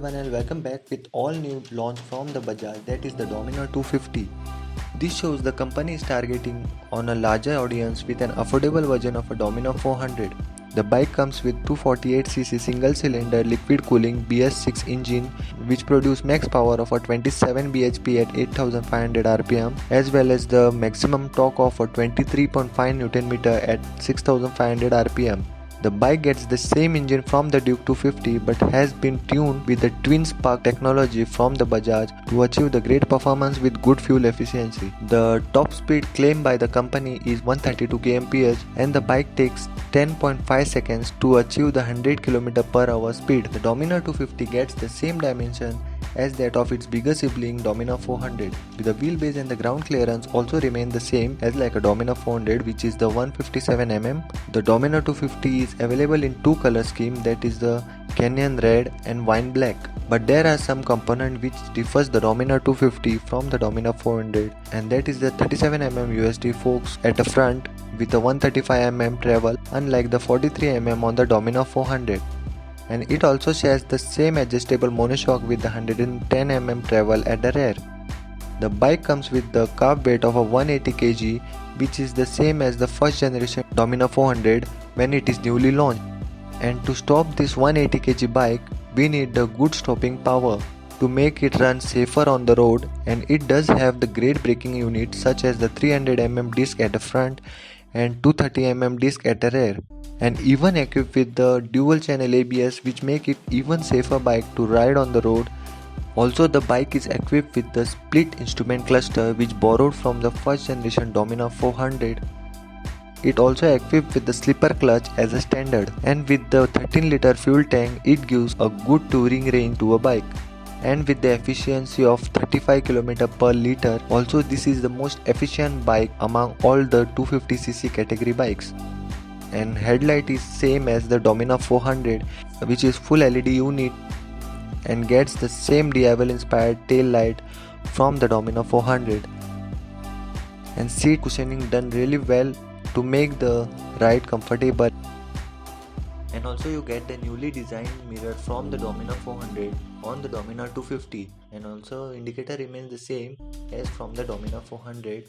everyone and welcome back with all new launch from the Bajaj, that is the Dominar 250. This shows the company is targeting on a larger audience with an affordable version of a Dominar 400. The bike comes with 248cc single-cylinder liquid cooling BS6 engine which produce max power of a 27 bhp at 8500 rpm as well as the maximum torque of a 23.5 Nm at 6500 rpm. The bike gets the same engine from the Duke 250 but has been tuned with the twin spark technology from the Bajaj to achieve the great performance with good fuel efficiency. The top speed claimed by the company is 132 kmph and the bike takes 10.5 seconds to achieve the 100 km/h speed. The Dominar 250 gets the same dimension as that of its bigger sibling Dominar 400. The wheelbase and the ground clearance also remain the same as like a Dominar 400, which is the 157 mm. The Dominar 250 is available in two color scheme, that is the Canyon Red and Wine Black. But there are some component which differs the Dominar 250 from the Dominar 400, and that is the 37 mm USD forks at the front with a 135 mm travel, unlike the 43 mm on the Dominar 400. And it also shares the same adjustable monoshock with the 110 mm travel at the rear. The bike comes with the carb weight of a 180 kg, which is the same as the first generation Dominar 400 when it is newly launched. And to stop this 180 kg bike, we need the good stopping power to make it run safer on the road, and it does have the great braking units such as the 300 mm disc at the front and 230 mm disc at the rear, and even equipped with the dual channel ABS which make it even safer bike to ride on the road. Also, the bike is equipped with the split instrument cluster which borrowed from the first generation Dominar 400. It also equipped with the slipper clutch as a standard, and with the 13-liter fuel tank it gives a good touring range to a bike, and with the efficiency of 35 km/L. Also, this is the most efficient bike among all the 250cc category bikes. And headlight is same as the Dominar 400, which is full LED unit and gets the same Diavel inspired tail light from the Dominar 400. And seat cushioning done really well to make the ride comfortable. And also you get the newly designed mirror from the Dominar 400 on the Dominar 250, and also indicator remains the same as from the Dominar 400,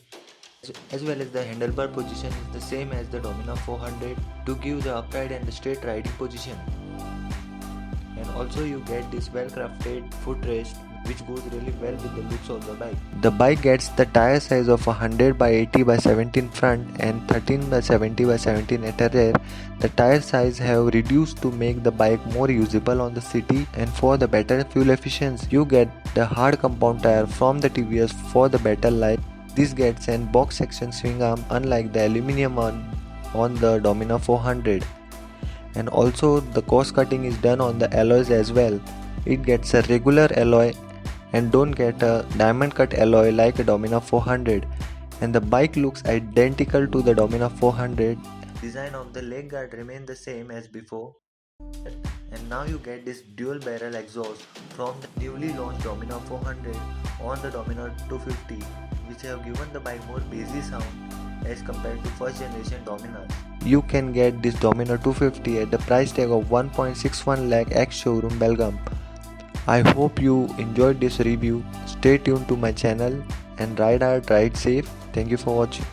as well as the handlebar position is the same as the Dominar 400 to give the upright and the straight riding position. And also you get this well crafted footrest which goes really well with the looks of the bike. The bike gets the tire size of 100 by 80 by 17 front and 13 by 70 by 17 at the rear. The tire size have reduced to make the bike more usable on the city, and for the better fuel efficiency you get the hard compound tire from the TVS for the better life. This gets an box section swing arm unlike the aluminum one on the Dominar 400. And also the cost cutting is done on the alloys as well. It gets a regular alloy and don't get a diamond cut alloy like a Dominar 400, and the bike looks identical to the Dominar 400. Design of the leg guard remains the same as before, and now you get this dual barrel exhaust from the newly launched Dominar 400 on the Dominar 250, which have given the bike more bassy sound as compared to first generation Dominars. You can get this Dominar 250 at the price tag of 1.61 lakh ex-showroom Belgaum. I hope you enjoyed this review. Stay tuned to my channel and ride hard, ride safe. Thank you for watching.